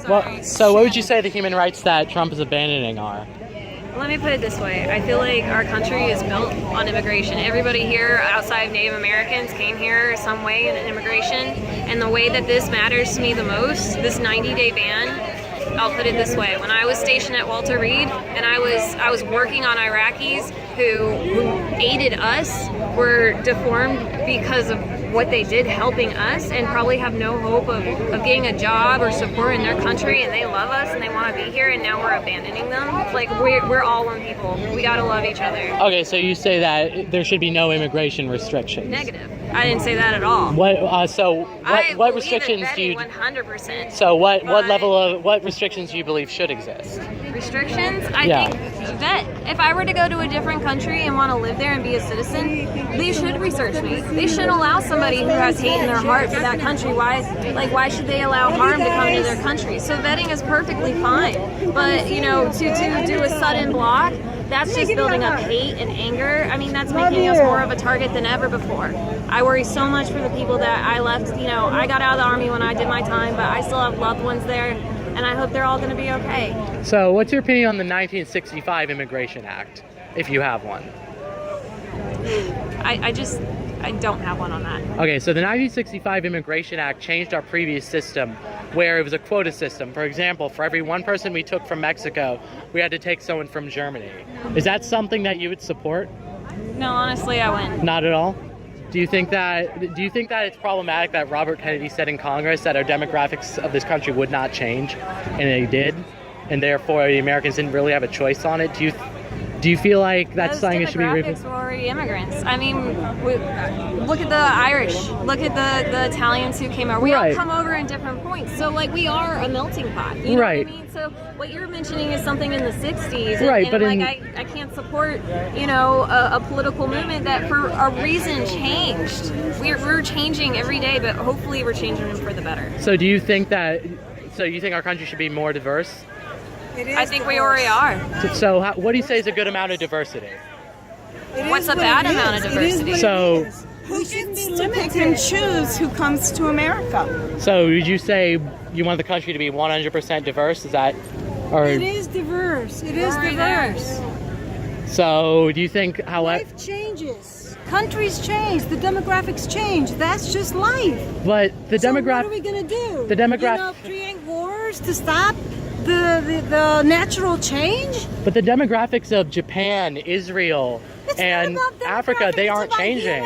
Well, so what would you say the human rights that Trump is abandoning are? Let me put it this way. I feel like our country is built on immigration. Everybody here outside of Native Americans came here some way in immigration. And the way that this matters to me the most, this 90-day ban, I'll put it this way. When I was stationed at Walter Reed and I was working on Iraqis who aided us, were deformed because of what they did helping us and probably have no hope of getting a job or support in their country, and they love us and they want to be here, and now we're abandoning them. Like, we're all one people. We gotta love each other. Okay, so you say that there should be no immigration restrictions. Negative. I didn't say that at all. What restrictions do you 100%. So what restrictions do you believe should exist? Restrictions? I think that if I were to go to a different country and want to live there and be a citizen, they should research me. They shouldn't allow somebody who has hate in their heart for that country. Why should they allow harm to come into their country? So vetting is perfectly fine. But, to do a sudden block, that's just building up hate and anger. I mean, that's making us more of a target than ever before. I worry so much for the people that I left. I got out of the Army when I did my time, but I still have loved ones there, and I hope they're all going to be okay. So what's your opinion on the 1965 Immigration Act, if you have one? I don't have one on that. Okay, so the 1965 Immigration Act changed our previous system where it was a quota system. For example, for every one person we took from Mexico, we had to take someone from Germany. Is that something that you would support? No, honestly, I wouldn't. Not at all? Do you think that it's problematic that Robert Kennedy said in Congress that our demographics of this country would not change, and they did, and therefore the Americans didn't really have a choice on it? Do you feel like that's something that should be revisited? Were already immigrants. I mean, look at the Irish. Look at the Italians who came over. We all come over in different points. So, we are a melting pot. You know what I mean? So, what you're mentioning is something in the 60s. I can't support, a political movement that for a reason changed. We're changing every day, but hopefully we're changing for the better. So, you think our country should be more diverse? I think we already are. So what do you say is a good amount of diversity? What's a bad amount of diversity? So who gets to pick and choose who comes to America? So would you say you want the country to be 100% diverse? Is that, or it is diverse. It is diverse. So do you think life changes? Countries change. The demographics change. That's just life. But what are we gonna do? The demographic. Create wars to stop the natural change? But the demographics of Japan, Israel, and Africa, they aren't changing.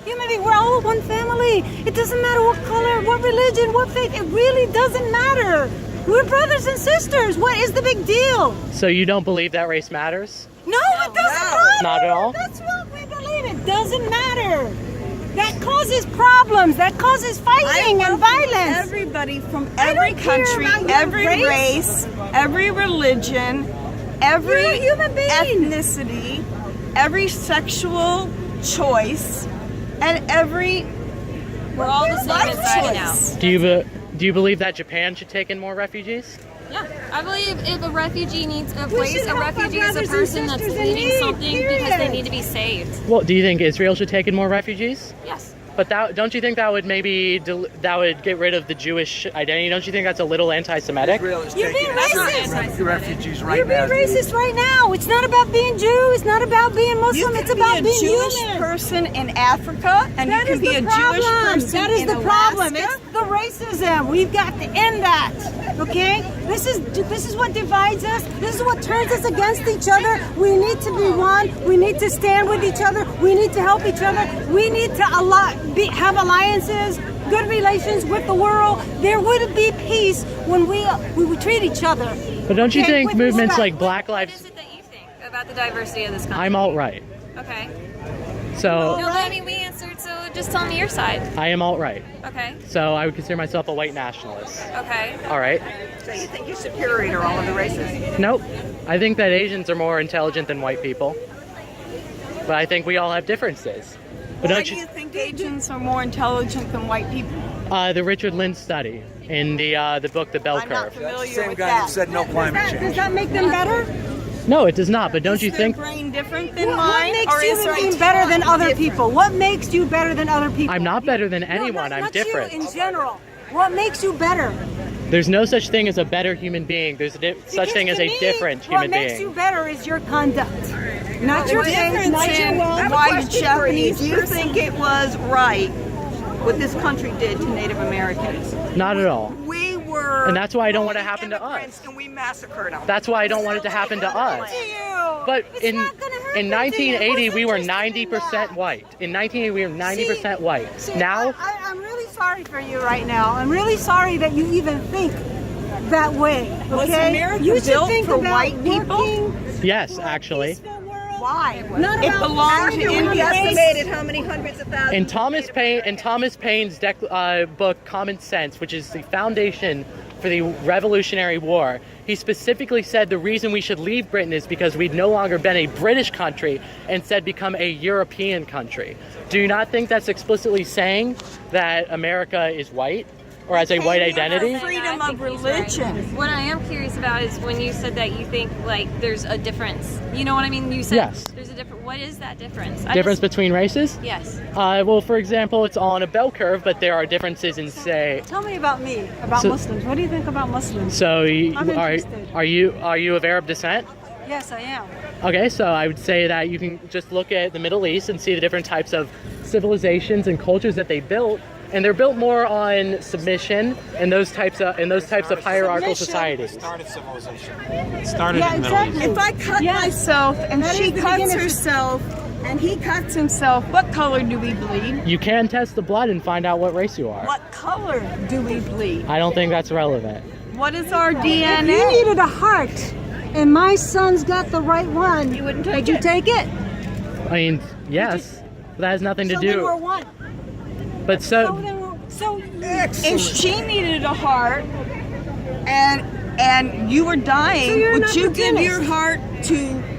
Human beings, we're all one family. It doesn't matter what color, what religion, what faith. It really doesn't matter. We're brothers and sisters. What is the big deal? So you don't believe that race matters? No, it doesn't matter. Not at all? That's what we believe. It doesn't matter. That causes problems. That causes fighting and violence. Everybody from every country, every race, every religion, every ethnicity, every sexual choice, and we're all the same inside and out. Do you believe that Japan should take in more refugees? Yeah, I believe if a refugee needs a place, a refugee is a person that's needing something because they need to be saved. Well, do you think Israel should take in more refugees? Yes. But don't you think that would get rid of the Jewish identity? Don't you think that's a little anti-Semitic? You're being racist. Refugees right now. You're being racist right now. It's not about being Jew. It's not about being Muslim. It's about being Jewish human. Person in Africa, and you can be a Jewish person That is the problem. Alaska. It's the racism. We've got to end that. Okay? This is what divides us. This is what turns us against each other. We need to be one. We need to stand with each other. We need to help each other. We need to have alliances, good relations with the world. There would be peace when we would treat each other. But don't you think movements like Black Lives... What is it that you think about the diversity of this country? I'm alt-right. Okay. So... No, I mean, we answered, so just tell me your side. I am alt-right. Okay. So I would consider myself a white nationalist. Okay. All right. So you think you're superior to all of the races? Nope. I think that Asians are more intelligent than white people. But I think we all have differences. But why do you think Asians are more intelligent than white people? The Richard Lynch study in the book The Bell Curve. I'm not familiar with Same guy who said no climate change. Does that make them better? No, it does not. But don't you think? Is their brain different than mine? What makes you better than other people? What makes you better than other people? I'm not better than anyone. I'm different. You in general. What makes you better? There's no such thing as a better human being. There's such thing as a different human What makes being. you better is your conduct, not your faith, difference not your in wealth. white Japanese. Do you think it was right what this country did to Native Americans? Not at all. We were, And that's why I don't want it to happen to immigrants, us. and we massacred them. That's why I don't want it to happen to us. But It's not gonna happen in to you. 1980, we were What's interested in 90% that? white. In 1980, we were 90% white. See, Now, I'm really sorry for you right now. I'm really sorry that you even think that way. Okay? Was America you should built think for about white people? working yes, for a actually. peaceful world. Why? Not It about belonged to arguing India. race. Estimated how many hundreds of thousands. In Thomas Paine's book Common Sense, which is the foundation for the Revolutionary War, he specifically said the reason we should leave Britain is because we'd no longer been a British country, instead become a European country. Do you not think that's explicitly saying that America is white or has a white identity? Freedom I of think he's right. religion. What I am curious about is when you said that you think like there's a difference. You know what I mean? You said Yes. there's a different. What is that difference? Difference between races? Yes. Well, for example, it's all on a bell curve, but there are differences in, say, Tell me about me, about So- Muslims. What do you think about Muslims? so I'm interested. are you of Arab descent? Yes, I am. Okay, so I would say that you can just look at the Middle East and see the different types of civilizations and cultures that they built, and they're built more on submission and those types of hierarchical societies. Started civilization. It started Yeah, in the Middle exactly. East. If I cut Yes. myself and That she is the cuts beginning. herself and he cuts himself, what color do we bleed? You can test the blood and find out what race you are. What color do we bleed? I don't think that's relevant. What is our If DNA? you needed a heart, and my son's got the right one, You wouldn't take would you it? take it? I mean, yes, but that has nothing to So then we're do. one. But So then we're so. If she needed a heart and you were So dying, you're would not you give Guinness. your heart to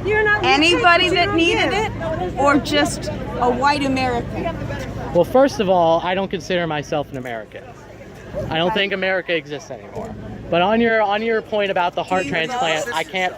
You're not anybody you take that what you needed don't it give. or just a white American? well, first of all, I don't consider myself an American. I don't think America exists anymore. But on your point about the heart you transplant, vote? I can't.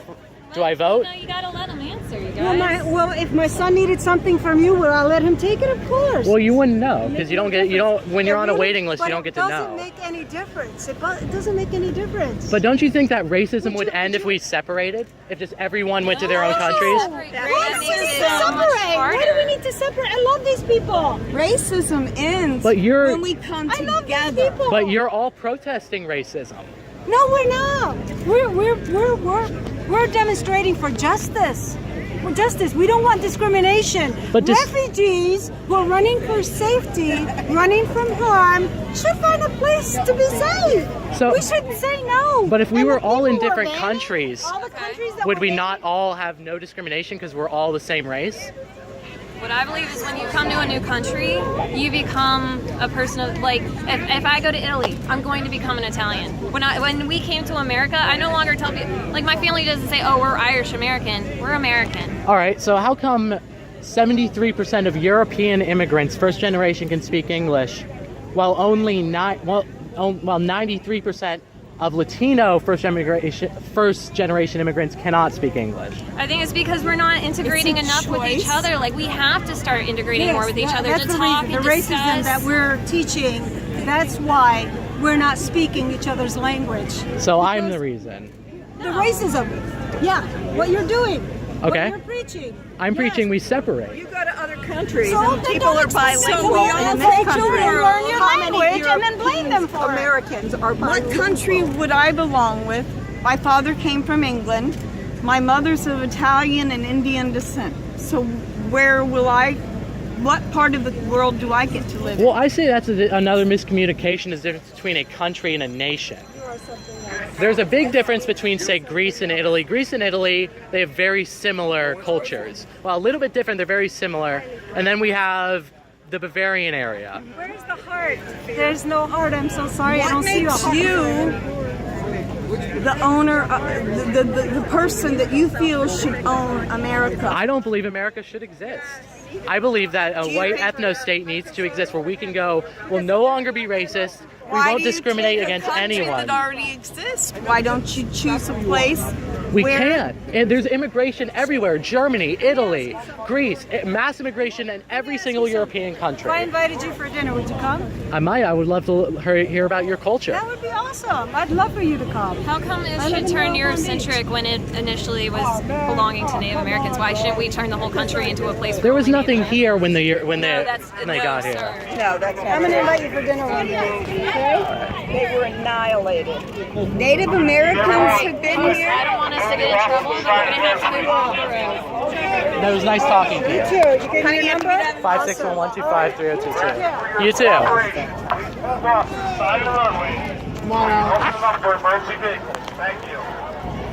Do I vote? No, you gotta let him answer, you Well, guys. well, if my son needed something from you, will I let him take it? Of course. Well, you wouldn't know because you don't when you're on a waiting list, you don't get to It know. doesn't make any difference. It doesn't make any difference. But don't you think that racism would you- end if we separated? If just everyone went to their own No. countries? Why do we need to separate? Why do we need to separate? I love these people. Racism ends But you're- when we come I love these together. people. But you're all protesting racism. No, we're not. We're demonstrating for justice. For justice. We don't want discrimination. But refugees who are running for safety, running from harm, should find a place to be safe. So- we shouldn't say no. But if we And were the all in people who are different banning, countries, all the countries that would were we banning- not all have no discrimination because we're all the same race? What I believe is when you come to a new country, you become a person of, like, if I go to Italy, I'm going to become an Italian. When we came to America, I no longer tell people, like, my family doesn't say, oh, we're Irish American. We're American. All right, so how come 73% of European immigrants, first generation, can speak English, while only 93% of Latino first generation immigrants cannot speak English? I think it's because we're not integrating It's a enough with each choice. other. Like, we have to start integrating Yes, more with each other that's to the talk reason. and The discuss. racism that we're teaching, that's why we're not speaking each other's language. So I'm the reason. The racism. Yeah, what you're doing. Okay. What you're preaching. I'm Yes. preaching we separate. You go to other countries So and then people don't are bilingual so in don't this take country. children and learn your How many language and then blame them for it. Americans are What country would I belong with? My father came from England. My mother's of Italian and Indian descent. So what part of the world do I get to live in? Well, I say that's another miscommunication is the difference between a country and a nation. There's a big difference between, say, Greece and Italy. Greece and Italy, they have very similar cultures. Well, a little bit different, they're very similar. And then we have the Bavarian area. Where's the heart? There's no heart. I'm so sorry. I What don't see a makes heart. you the owner, the person that you feel should own America? I don't believe America should exist. I believe that a white ethno-state needs to exist where we can go, we'll no longer be racist, Why won't do you discriminate take a against country anyone. that already exists? Why don't you choose a place We where can't. And there's immigration everywhere. Germany, Italy, Greece, mass immigration in every single European country. If I invited you for dinner, would you come? I might. I would love to hear about your culture. That would be awesome. I'd love for you to come. How come it I live should in turn Long Beach. Eurocentric when it initially was belonging to Native Americans? Why shouldn't we turn the whole country into a place where There was only nothing Native here when they No, got sir. here. No, that's I'm going to invite you for dinner one day. Okay? they were annihilated. Native Americans have been I here. don't want us to get in trouble, but we're gonna have to move off the road. That was nice talking to you. Too. You get your number? 561-125-3022. You too. Side of the runway. Open up for emergency vehicles. Thank you.